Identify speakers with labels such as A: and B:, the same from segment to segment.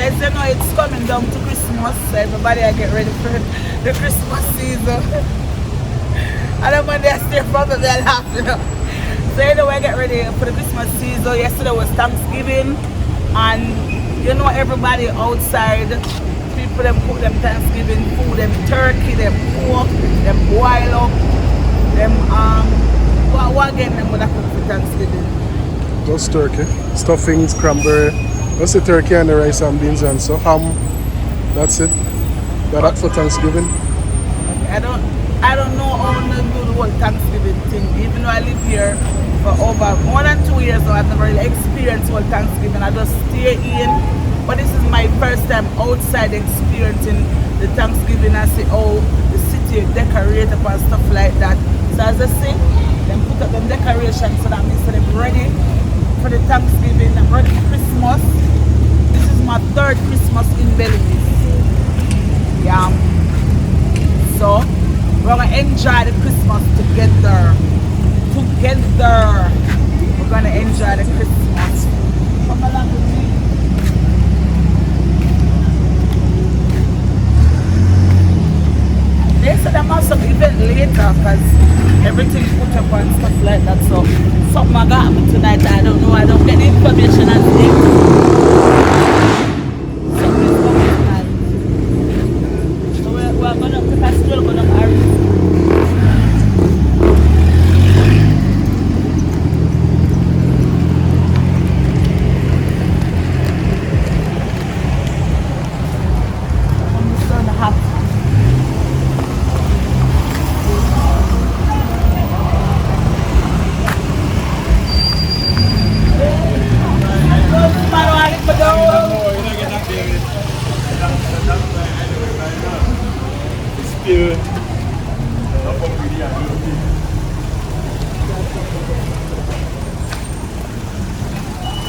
A: So as you know, it's coming down to Christmas, so everybody I get ready for the Christmas season. I don't mind they stay probably laughing. So anyway, I get ready for the Christmas season. Yesterday was Thanksgiving, and you know everybody outside, people them cook them Thanksgiving food, them turkey, them pork, them boil up, them what again them gonna cook for Thanksgiving?
B: Just turkey, stuffings, cranberry. That's the turkey and the rice and beans and so ham. That's it. But that for Thanksgiving.
A: I don't know how to do the whole Thanksgiving thing. Even though I live here for over more than 2 years now, I've never really experienced whole Thanksgiving. I just stay in. But this is my first time outside experiencing the Thanksgiving and see how the city decorate up and stuff like that. So as I say, them put up them decorations so that means them ready for the Thanksgiving, I'm ready for Christmas. This is my third Christmas in Belize. Yeah. So we're gonna enjoy the Christmas together. We're gonna enjoy the Christmas. Come along with me. They said there must have event later because everything put up and stuff like that. So something I got me tonight. I don't know. I don't get the information as yet. Something is coming tonight. So we're gonna pick a still gonna marry.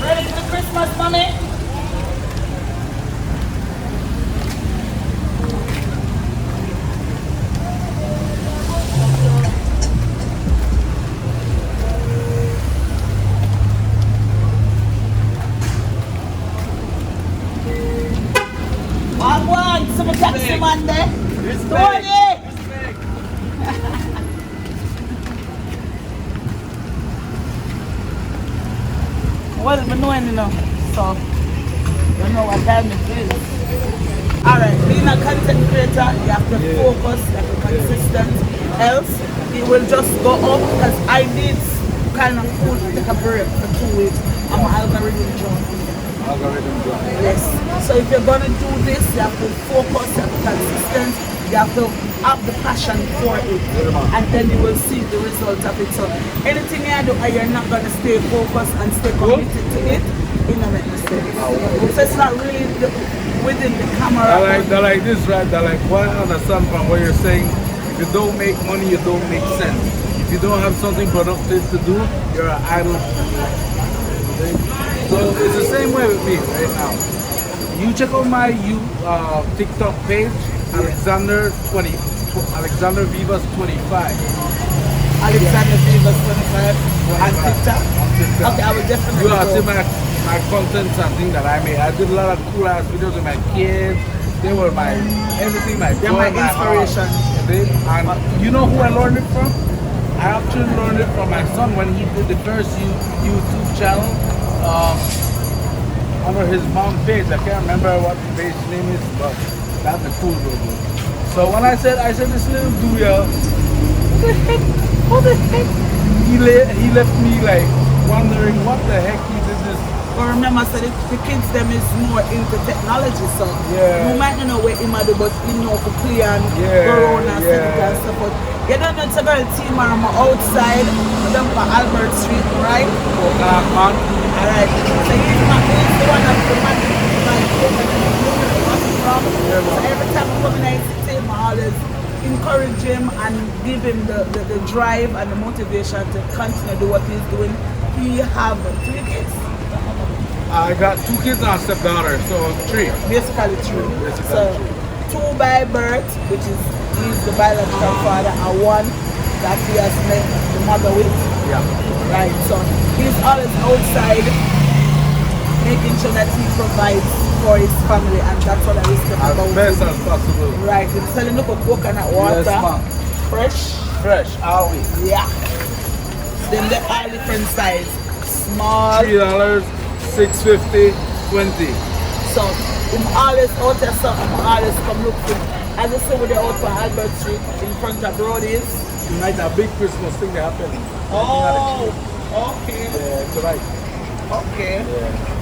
A: Ready for the Christmas, mommy? I want some taxi man there. Tony! Well, I know you know, so you know what time it is. Alright, being a content creator, you have to focus, you have to be consistent, else it will just go up because I did kind of take a break for 2 weeks. I'm an algorithm job. Yes. So if you're gonna do this, you have to focus, you have to be consistent, you have to have the passion for it, and then you will see the result of it. So anything you do, and you're not gonna stay focused and stay committed to it, it don't make mistakes. So it's not really within the camera.
C: I like this, right? I like what I understand from what you're saying. If you don't make money, you don't make sense. If you don't have something productive to do, you're an idle. So it's the same way with me right now. You check out my TikTok page, Alexander Vivas 25.
A: Alexander Vivas 25 on TikTok. Okay, I will definitely.
C: You are see my contents and things that I made. I did a lot of cool ass videos with my kids. They were my everything,
A: They're my inspiration.
C: And you know who I learned it from? I actually learned it from my son when he did the first YouTube channel under his mom's page. I can't remember what the page name is, but that's the cool logo. So when I said this little dude, what the heck? He left me like wondering what the heck he did this.
A: But remember, so the kids them is more into technology, so
C: Yeah.
A: you might not know what he might do, but he know to play and go around and set it and stuff. But you don't know it's a girl team or I'm outside, them for Albert Street, right? Alright. So he's the one that's the man from. So every time I come in, I see him, I always encourage him and give him the drive and the motivation to continue to do what he's doing. He have 3 kids.
C: I got 2 kids and a stepdaughter, so 3.
A: Basically 3. So 2 by birth, which is he's the biological father, and 1 that he has met the mother with.
C: Yeah.
A: Right. So he's always outside making sure that he provides for his family, and that's what I respect
C: As
A: about
C: best
A: him.
C: as possible.
A: Right, he's selling up a coconut water,
C: Yes, ma'am.
A: fresh.
C: Fresh, always.
A: Yeah. Then they all different size. Small.
C: $3, $6.50, $20.
A: So I'm always out there, so I'm always come look for him. As I say, we're out for Albert Street in front of Brody's.
C: Tonight a big Christmas thing happening.
A: Oh, okay.
C: Yeah, tonight.
A: Okay.
C: Yeah.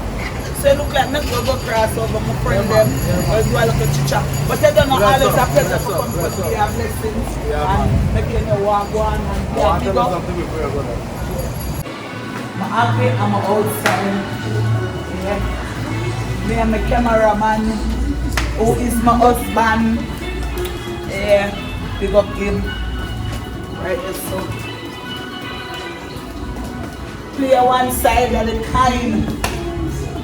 A: So it look like me go cross over my friend
C: Yeah,
A: them.
C: man. Yeah, man.
A: As well as a chicha. But they don't know
C: Bless
A: always
C: up,
A: a pleasure
C: bless
A: to
C: up,
A: come
C: bless
A: to
C: up.
A: see our blessings
C: Yeah,
A: and
C: man.
A: making you walk one and
C: I want to
A: big
C: tell
A: up.
C: you something before I go there.
A: I'm happy, I'm outside. Yeah. Me and my cameraman, who is my husband. Yeah, big up him. Right there, so. Play one side of the kind.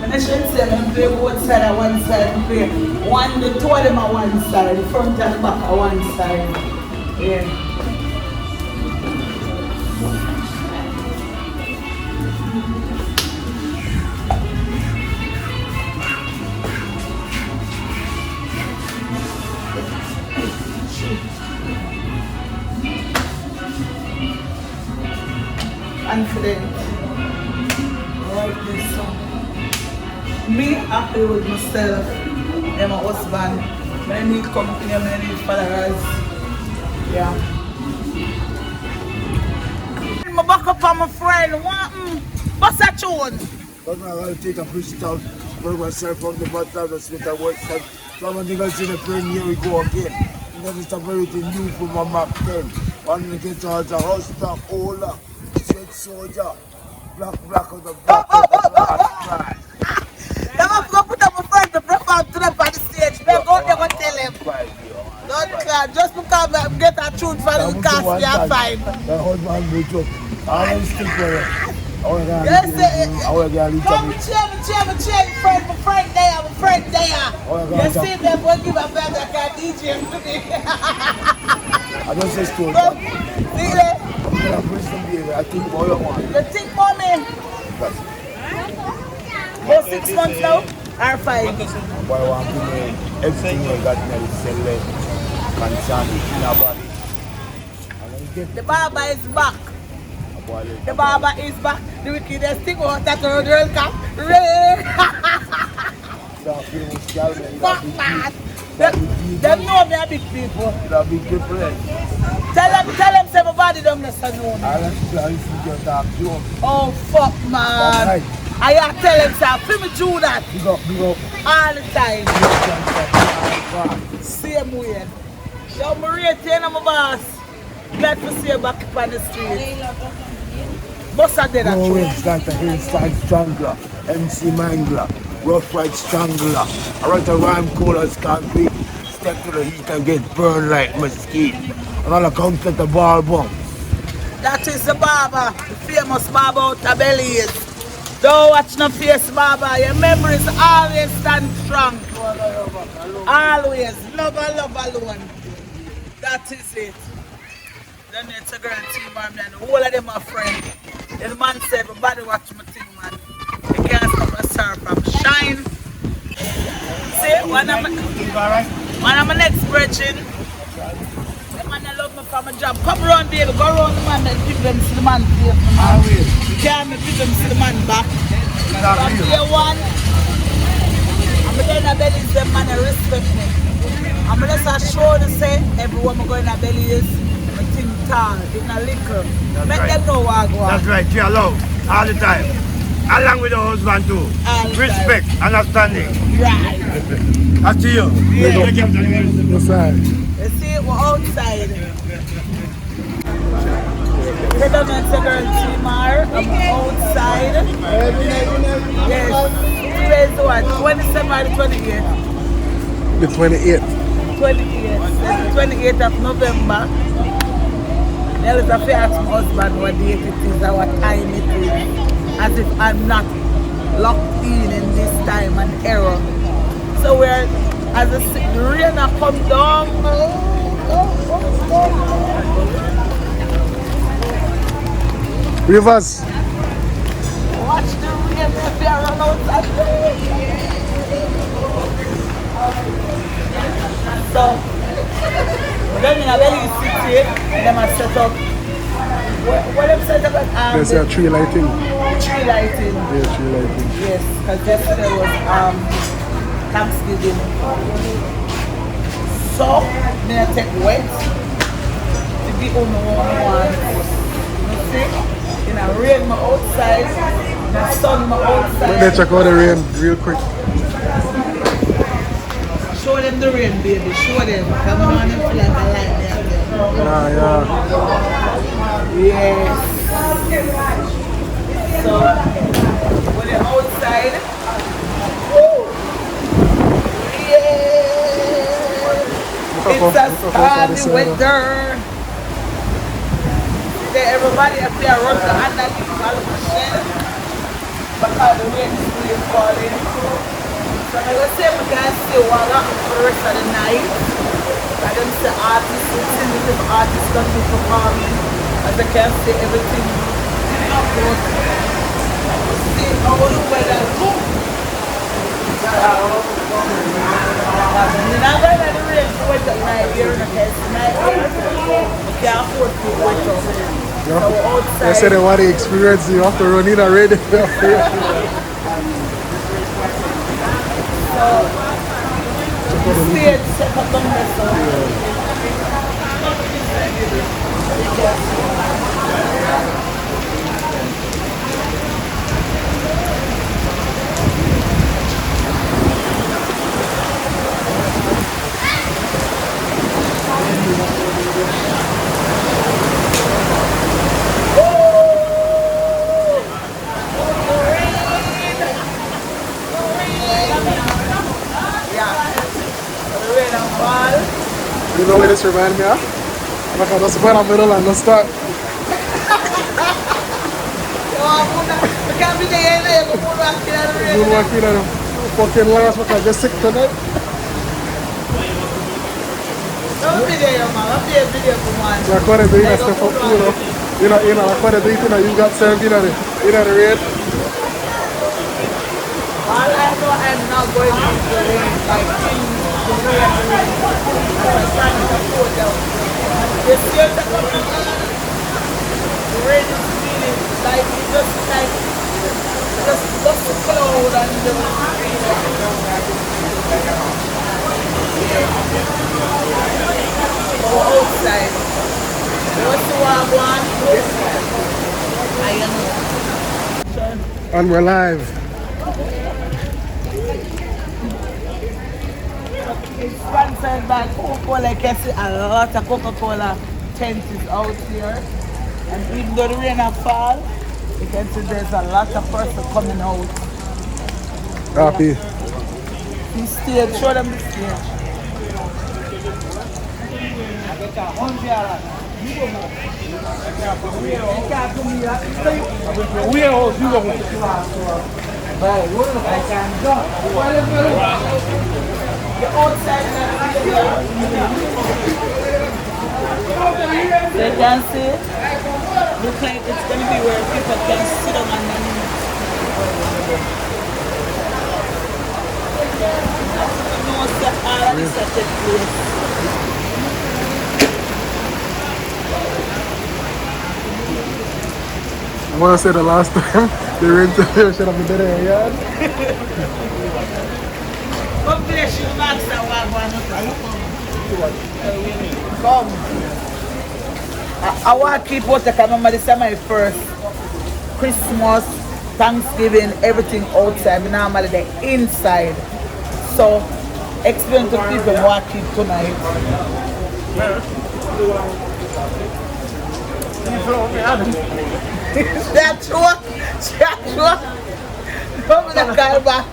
A: And I shouldn't say I play both side at one side. I play one, the two of them at one side, the front and back at one side. Yeah. Confident. Right this song. Me happy with myself and my husband. I need company, I need followers. Yeah. I'm back up on my friend. What's that tune?
D: But I'm going to take a push down, put myself on the bottom, and spit a work. Someone think I see the plane, here we go again. You know, it's a very new for my Mach 10. One to get out the house, stock, Ola, sweat soldier, black on the back of the last cry.
A: I'm going to put up my friend to perform to them on the stage. They're going to tell him. Don't cry, just because I get a tune for the cast, you're fine.
D: The husband will joke. I don't stick for it. I want to
A: Yes,
D: get a little
A: come
D: bit.
A: cheer, my friend there. You see them, we'll give a better like a DJ today.
D: I don't say story.
A: Come, see there?
D: I'm going to press some beer. I think all you want.
A: You think for me? About 6 months now? Or 5?
D: Boy, I want to know everything you got in the cell, concern in your body. I'm going to get
A: The barber is back.
D: a boy.
A: The barber is back. The wickedest thing was that girl come. Fuck man. Them know me a big people.
D: It'll be different.
A: Tell them say my body don't listen know me.
D: I like to see your dark joke.
A: Oh fuck man.
D: Alright.
A: I tell them say feel me do that
D: Big up, big up.
A: all the time. Same way. Yo, Maria, you know my boss. Glad to see you back up on the street. Most of them are
D: No
A: true.
D: waves like the hillside strangler, MC Mangler, rough ride strangler. I write a rhyme cool as concrete. Step to the heat and get burned like mesquite. And all I come get the ball bump.
A: That is the barber, the famous barber out of Belize. Don't watch no face barber. Your memories always stand strong. Always. Love alone. That is it. Then it's a girl team, man. The whole of them are friends. And the man said, everybody watch my thing, man. You can't stop a star from shine. See, when I'm my next brethren, the man I love me for my job. Come round, baby. Go round the man and give them to the man. You can't give them to the man back. From day one, I'm going to Belize, them man they respect me. I'm just sure to say, everyone I'm going to Belize, I think tall, in a little. Make
D: right.
A: them know what I go on.
D: That's right, you're alone, all the time. Along with the husband too.
A: All the
D: Respect, understanding.
A: Right.
D: I see you.
A: Yeah.
B: Yes, sir.
A: You see, we're outside. They don't know it's a girl Timar. I'm outside. Yes. Today's what? 27 or the 28th?
B: The 28th.
A: 28th. That's the 28th of November. There is a fair ask my husband what date it is or what time it is. As if I'm not locked in this time and error. So we're, as the rain has come down.
B: Rivers.
A: Watch the rain if you run out outside. So, then in a Belize City, them are set up. What them set up at
B: There's a tree lighting.
A: tree lighting.
B: Yeah, tree lighting.
A: Yes, because yesterday was Thanksgiving. So, me I take wet to be on the one. You see? In a rain my outside, in the sun my outside.
B: Let's check out the rain real quick.
A: Show them the rain, baby. Show them. Come on and feel like a light there.
B: Yeah.
A: Yes. So, when you're outside, woo, yeah, it's a stormy weather. Okay, everybody up there run the underneath all the machine because the rain is really falling. So, I'm going to say we can stay one up for the rest of the night. I don't say artists, sensitive artists going to be performing. As I can see everything up close. See all the weather. You're not going to the rain to wait at night here in the case tonight. We can't afford to wait up. So outside.
B: They said they want to experience, you have to run in already.
A: Stay set up on this one.
B: You know what this reminds me of? Like I just went in the middle and just start.
A: We can't be there in there, but we're not going to
B: You walking on the fucking last one, I just sick tonight.
A: Don't be there, man. I'll be a video for one.
B: So I couldn't do that stuff up, you know, I couldn't do it, you got served, the rain.
A: All I know, I'm not going to the rain, like in the rain. I'm trying to go down. The rain is feeling like it's just cold and go outside. What's the one? I know.
B: And we're live.
A: It's sponsored by Coca-Cola. You can see a lot of Coca-Cola tents is out here. And even though the rain has fall, you can see there's a lot of person coming out.
B: Happy.
A: The stage, show them the stage. The outside they can see, look like it's going to be where people can sit down and then all of this will take place.
B: I want to say the last time they ran to the should have been better in yard.
A: What place you max that one? Come. I want to keep what I can remember. This is my first Christmas, Thanksgiving, everything outside. We normally the inside. So explain to people what I keep tonight. That's what. Come with the car back.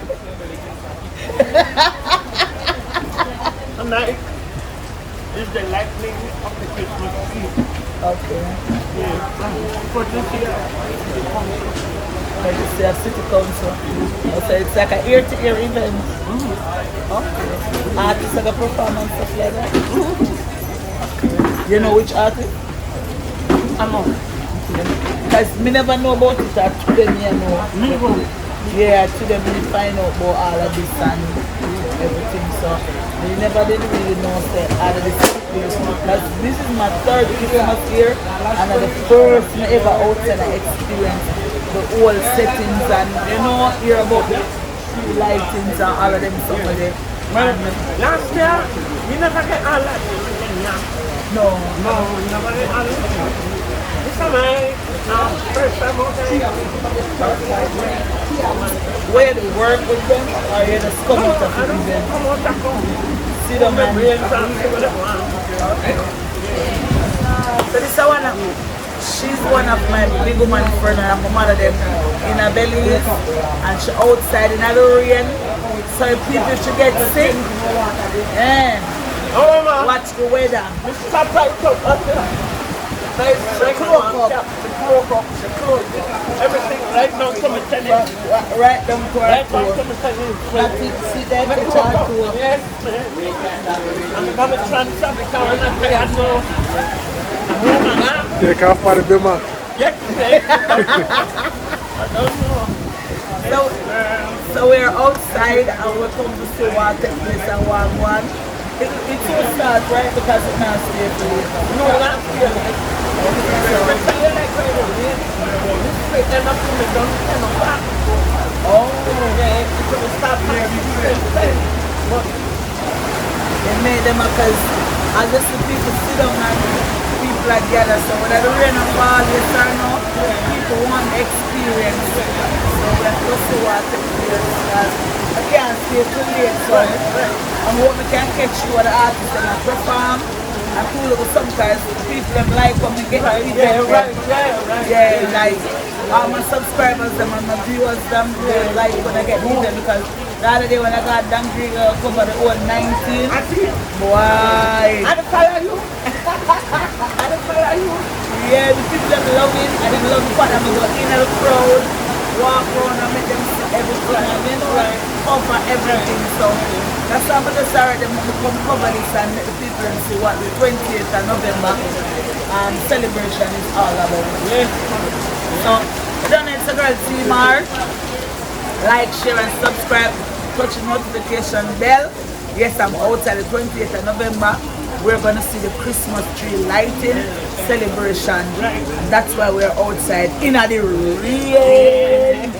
E: Tonight is the lightning of the Christmas tree.
A: Okay.
E: Yeah. For this year,
A: Like you say, a city council. So it's like an ear-to-ear event. Okay. Artists like a performance, stuff like that. Okay. You know which artist?
E: I know.
A: Because me never know about it, or today me I know.
E: Me go.
A: Yeah, to them we find out about all of this and everything. So we never did really know that all of this. Because this is my third Christmas year and the first me ever outside I experienced the whole settings and hear about the lightings and all of them stuff like that.
E: Well, last year, you never get all that.
A: No.
E: No, you never get all that. This time first time out there.
A: Where they work with them or you just come out of
E: I don't
A: them?
E: come out of home.
A: See them
E: My
A: and
E: brains are what I want.
A: so this is one of she's one of my big woman friend and my mother them in a Belize and she outside in the rain. So if people should get sick,
E: Oh, man.
A: watch the weather.
E: Stop right up there. Like everything right now come and tell you.
A: Right down to our
E: Right now
A: door.
E: come and tell you.
A: See that it's our door.
E: Yes, man. I'm going to transfer the car and I say I know.
B: Take off by the bimmer.
E: Yes, I don't know.
A: So we're outside and we come to see what takes place and one. It's so sad, right? Because it's not safe.
E: No, not here. But tell you like right away. This straight end up to me down 10 o'clock.
A: Oh,
E: Yeah, it's going to stop here. But
A: they made them because I just see people sit down and people are gather. So when the rain and fall, yes or no, people want the experience. So we have to see what takes place. I can't stay too late, so I'm hoping I can catch you at the artist and I perform. I feel like sometimes people them like when we get
E: right.
A: Yeah, like all my subscribers them and my viewers them they like when I get them because the other day when I got Dangry cover the whole 19.
E: I see it.
A: Boy.
E: I don't follow you. I don't follow you.
A: Yeah, the people them love it and they love the part I'm going in the crowd, walk around and make them see everything and like cover everything. So that's why I'm just sorry them to come cover this and let the people see what the 20th of November celebration is all about.
E: Yes.
A: So don't need to go see more. Like, share and subscribe. Touch the notification bell. Yes, I'm outside the 20th of November. We're going to see the Christmas tree lighting celebration. And that's why we're outside in the rain.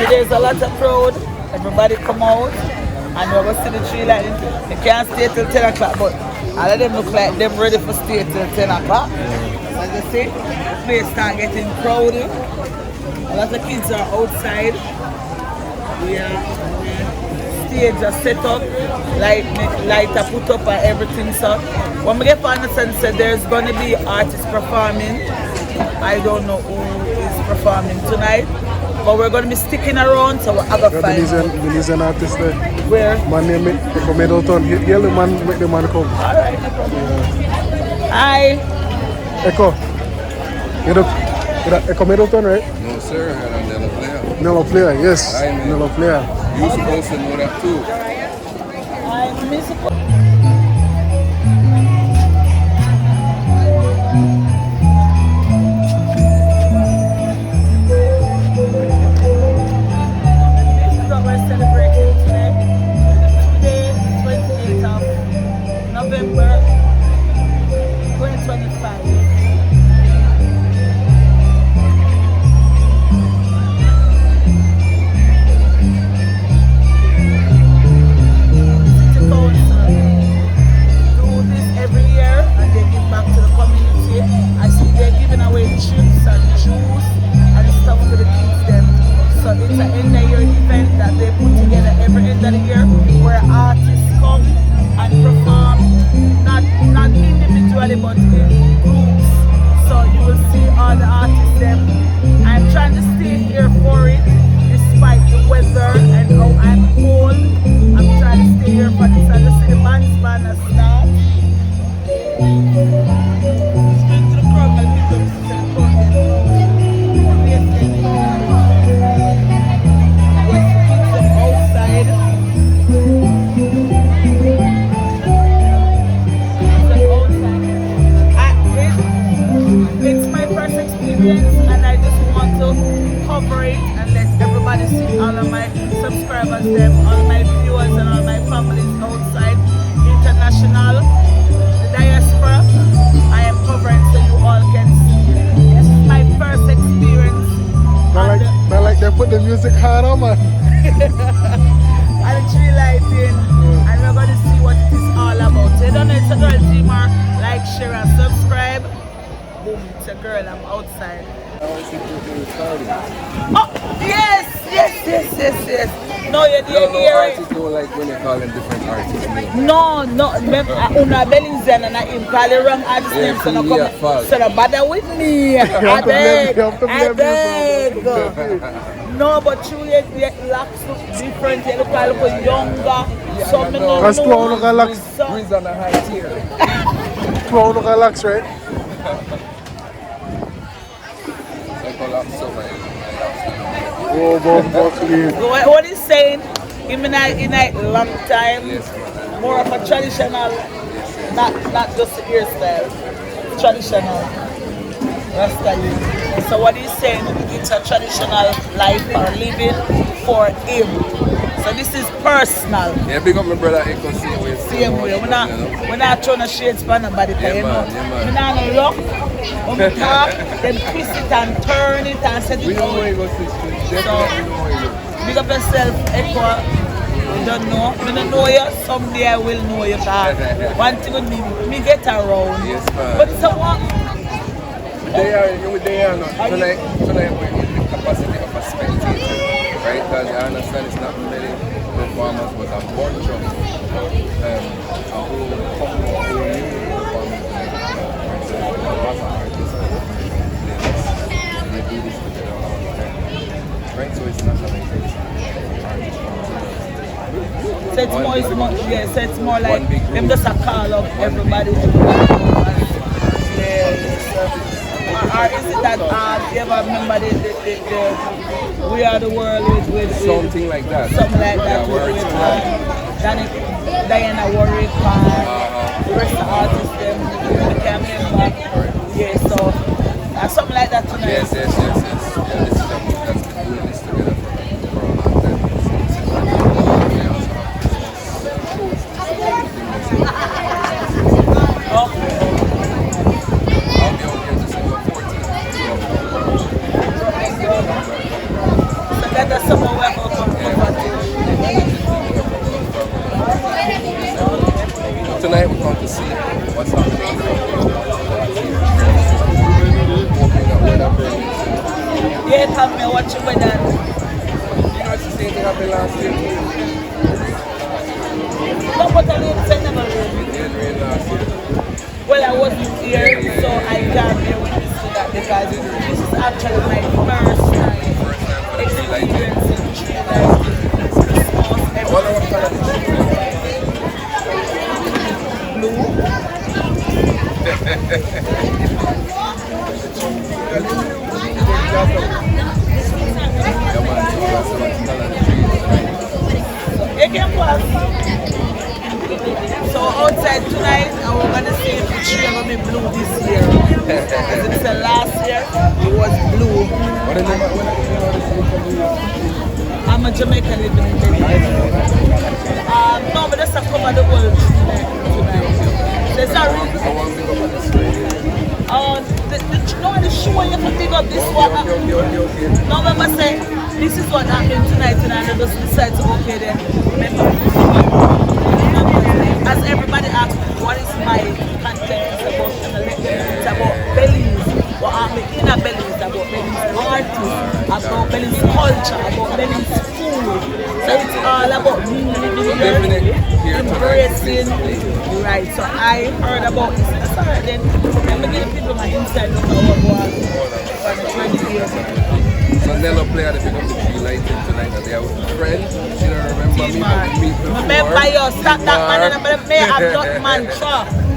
A: There's a lot of crowd. Everybody come out and we're going to see the tree lighting. They can't stay till 10 o'clock, but all of them look like them ready for stay till 10 o'clock. As you see, the place start getting crowded. A lot of kids are outside. Yeah. Stage are set up, light are put up and everything. So when we get to understand, so there's gonna be artists performing. I don't know who is performing tonight, but we're gonna be sticking around, so we'll have a fight.
B: Belize artist there.
A: Where?
B: Man name Echo Middleton. Yell the man, make the man come.
A: Alright, no problem. Hi.
B: Echo. You know Echo Middleton, right?
F: No, sir, I had another player.
B: Nello player, yes.
F: Aye, man.
B: Nello player.
F: You're supposed to know that too.
A: I miss it. We're celebrating today. Today, 28th of November 2025. It's an end of year event that they put together every end of the year where artists come and perform, not individually but in groups. So you will see all the artists them. I'm trying to stay here for it despite the weather and how I'm cold. I'm trying to stay here for this. I just see the band's banner start. Speak to the crowd, my people. This is the crowd. It's my first experience and I just want to cover it and let everybody see all of my subscribers, them, all my viewers and all my families outside, international, the diaspora. I am covering so you all can see. This is my first experience.
B: I like they put the music hard on, man.
A: And the tree lighting, and we're going to see what it is all about. So you don't know, it's a girl teamer. Like, share and subscribe. Boom, it's a girl, I'm outside. Oh, yes. No, you didn't hear it.
F: Artists don't like when you call them different artists.
A: No, una Belize and I call the wrong artist name, so no come, so no bother with me. I beg. No, but you locks look different. You look a little younger. So me no
B: That's two hours locks.
F: Breeze on a high tier.
B: 2 hours locks, right?
A: What is saying? In a long time,
F: Yes, man.
A: more of a traditional, not just the hairstyle, traditional Rasta youth. So what he's saying, it's a traditional life or living for him. So this is personal.
F: Yeah, big up my brother Echo, same way.
A: Same way. We're not throwing a shades for nobody,
F: Yeah,
A: you know.
F: man, yeah, man.
A: We're not no luck. When we talk, then twist it and turn it and set
F: We
A: it
F: don't know where
A: out.
F: you go, sister. Definitely know where you go.
A: Big up yourself, Echo. You don't know. I don't know you. Someday I will know you. One thing with me get around.
F: Yes, man.
A: But someone.
F: They are not. Tonight we're in the capacity of a spectator, right? Because I understand it's not many performers, but a bunch of a whole couple of performers tonight. So a lot of artists they do this together all the time, right? So it's not like it's artists from
A: So it's more, so it's more like
F: One big group.
A: them just a call of everybody. Or is it that you ever remember the We Are the World with
F: something like that.
A: something like that
F: Yeah, where
A: with
F: it's
A: Diana Warwick and the rest of the artists them I can't remember. Yeah, so something like that tonight.
F: Yes. Yeah, this is a group that's been doing this together for a long time. They also have shows.
A: Okay.
F: I'll be out here December 14th.
A: So that's somewhere we're going to come
F: Tonight we come to see what's happening. Hoping that weather permits.
A: Yeah, tell me what you with that.
F: You know, it's the same thing happened last year.
A: No, but I didn't say never really.
F: It did rain last year.
A: Well, I wasn't here, so I can't bear witness to that because this is actually my first time experiencing tree lighting, Christmas,
F: I wonder what color the tree is. Yeah, man, so that's what color the tree is, right?
A: It can pass. So outside tonight, and we're gonna see if the tree gonna be blue this year. As it said last year, it was blue.
F: What the name of
A: I'm a Jamaican living in Belize. No, but that's a cover the world tonight. There's a reason.
F: I want to pick up on this way.
A: No, the show you can pick up this one.
F: Okay.
A: No, remember say, this is what happened tonight and I just decide to okay then. Remember, as everybody asks, what is my content? It's about Belize. What happened in a Belize, about Belize artists, about Belize culture, about Belize food. So it's all about me living here, embracing. Right, so I heard about this. That's alright then. I'm giving people my insight on what was for the 20 years.
F: So Nello played the big up the tree lighting tonight and they are with friends. You don't remember me, but we meet before.
A: Remember you, stop that man and I'm may have not mantra.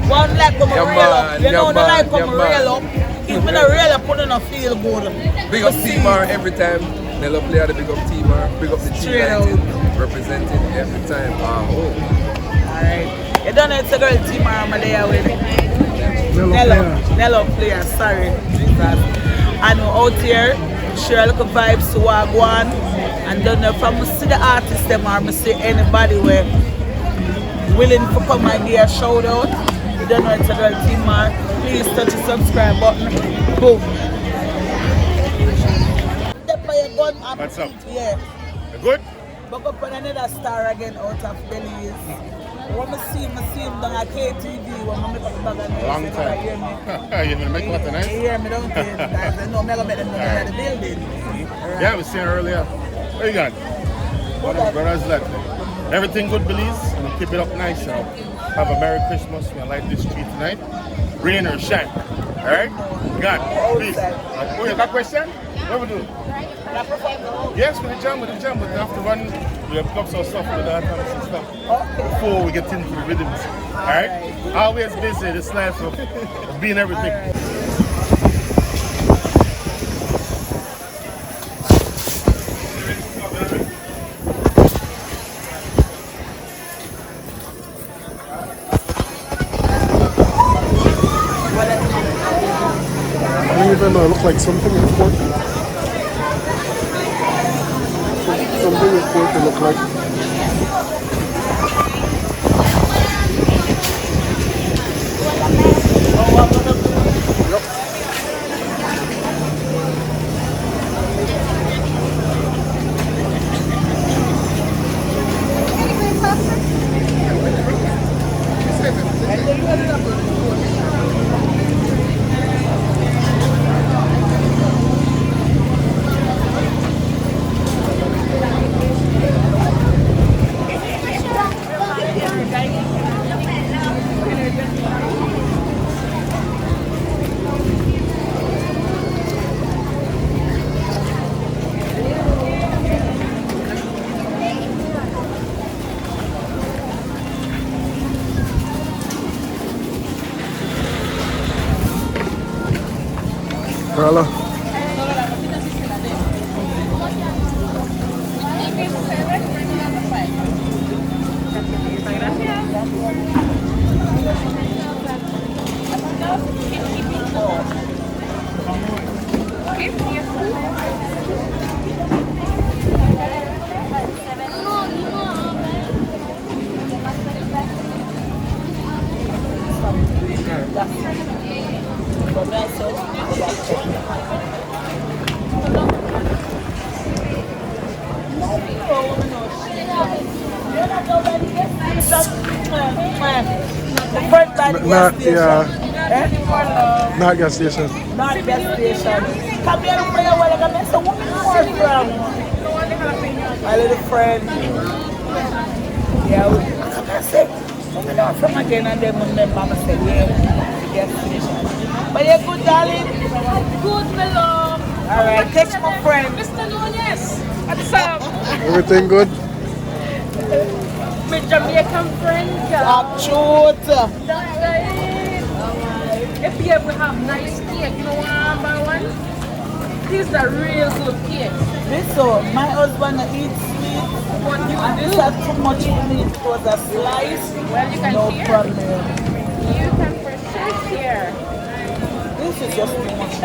A: One like come
F: Yeah,
A: real up.
F: man,
A: You know
F: yeah,
A: the like
F: man,
A: come
F: yeah,
A: real up. If me not real up, put on a feel good.
F: Big up T-Mar every time. Nello play the big up T-Mar, big up the tree
A: Straight out.
F: lighting, representing every time.
A: Alright. You don't know it's a girl team I'm there with. Nello player, sorry. Jesus. I know out here, share a little vibes to Wagwan. And don't know if I see the artist them or I see anybody where willing to come and give a shout out. You don't know it's a girl team man. Please touch the subscribe button. Boom.
G: What's up?
A: Yeah.
G: You good?
A: But up on another star again out of Belize. When I see him down at KTV, when I make up the bag and
G: Long time.
A: hear me.
G: You gonna make what tonight?
A: You hear me, don't you? I know I'm going to make them know they're in the building. Right.
G: Yeah, we seen her earlier. What you got? One of the brothers left. Everything good, Belize? And keep it up nice. So have a Merry Christmas. We light this tree tonight. Rain or shine. Alright? God, please. Oh, you got a question? What we do? Yes, with the jam, but after one, we have cups of stuff with that and stuff before we get into the rhythms. Alright? Always busy, this life of being everything.
B: I don't even know, it looked like something in pork. Something in pork it looked like. Carla. Not gas station.
A: Not gas station. Come here for a while. I'm so woman more from my little friend. Yeah, come and say, woman more from again, and then when mama said, yeah, yes, finish. But you're good, darling.
H: Good, my love.
A: All right, text my friend.
H: Mr. Nunez, what's up?
B: Everything good?
H: My Jamaican friend.
A: Shoot.
H: That's right. If you ever have nice cake, you know what I'm buy one? This is the real good cake.
A: Listen, my husband eats sweet.
H: What you
A: And
H: do?
A: this had too much in it. It was a slice.
H: Well, you can
A: No
H: share.
A: problem.
H: You can for sure share.
A: This is just too much.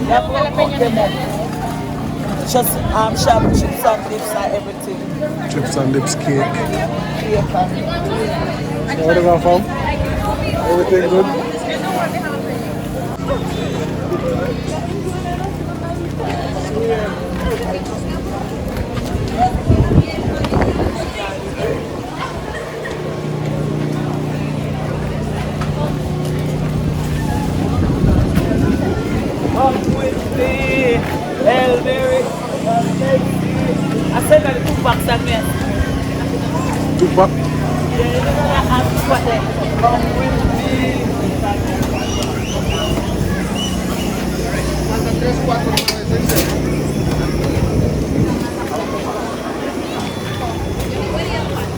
A: Yeah, we'll cook them up. Just sharp chips and dips and everything.
B: Chips and dips cake.
A: Cake and
B: So what is that from? Everything good?
A: come with me, Elberry. I said that the 2 packs again.
B: 2 pack?
A: Yeah, you know that I'm sweating. Come with me.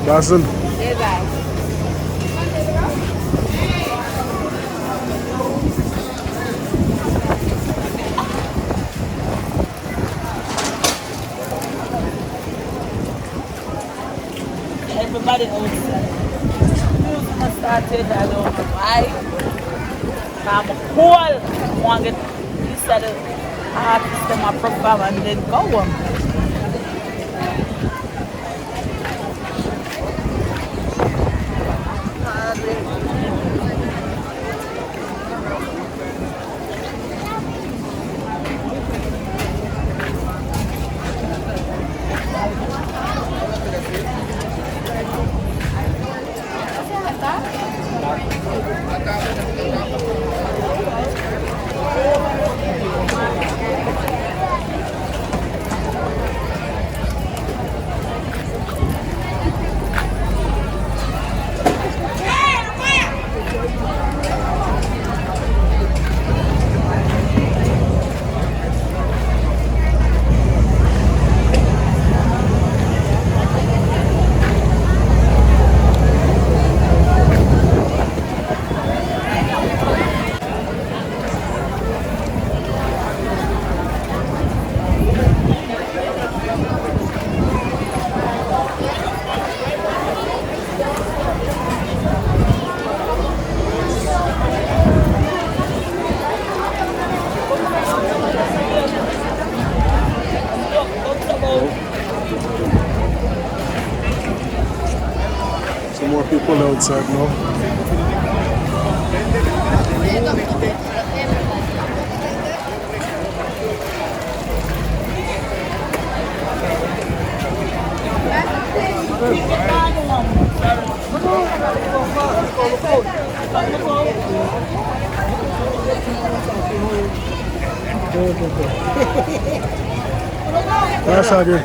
B: Dozen.
A: Everybody outside. Music must started, I don't know why. I'm cool. I want to get inside the artist and my perform and then go on.
B: Some more people outside now. That's how good.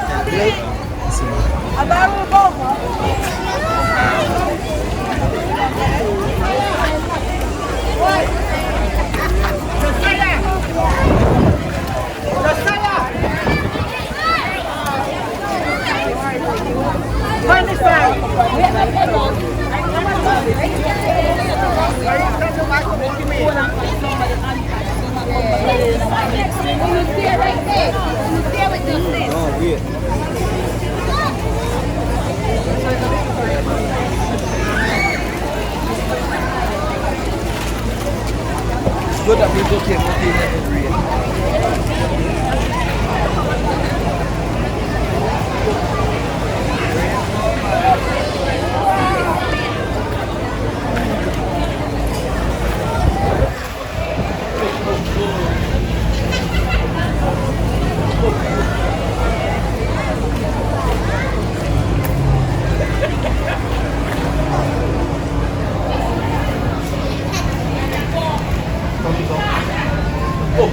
E: It's good that people came up here and read.
C: Oh,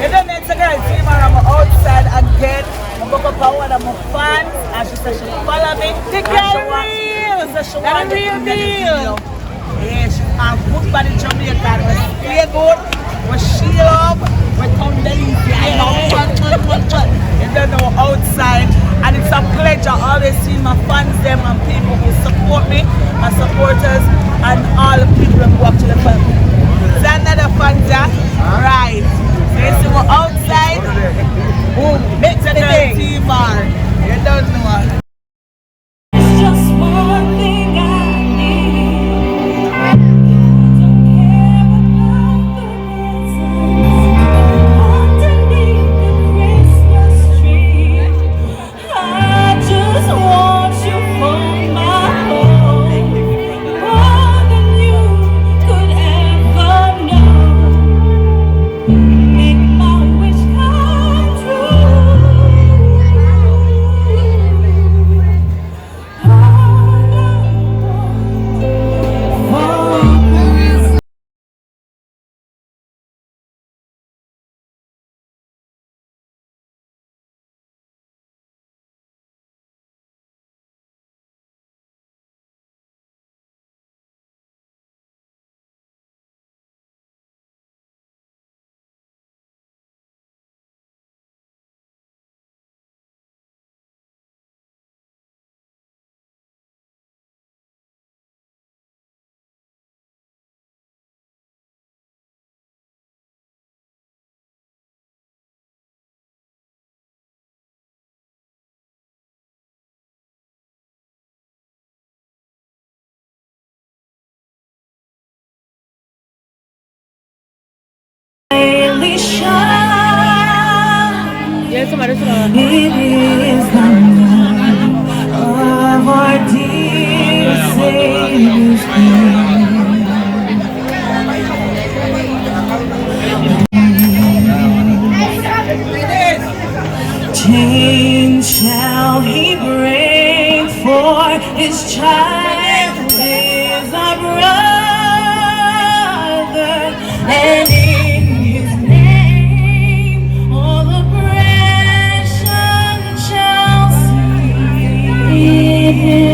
A: You don't need to get a team and I'm outside again. I woke up at one of my fans and she said she follow me. The girl real! She said she want to real deal. Yeah, she has good body Jamaican. We stay good. We shield up. We come Belize. You don't know outside. And it's a pleasure always seeing my fans them and people who support me, my supporters, and all the people who watch the film. Is that another fans, yeah? Right. So you see we're outside. Boom. Make the girl team bar. You don't know.
I: It's just one thing I need. Don't care about the presents underneath the Christmas tree. I just want you for my home, more than you could ever know. Make my wish come true. Daily shine.
H: Yes, somebody
I: It is the night of our dear Savior's change shall he bring, for his child is our brother, and in his name all oppression shall cease.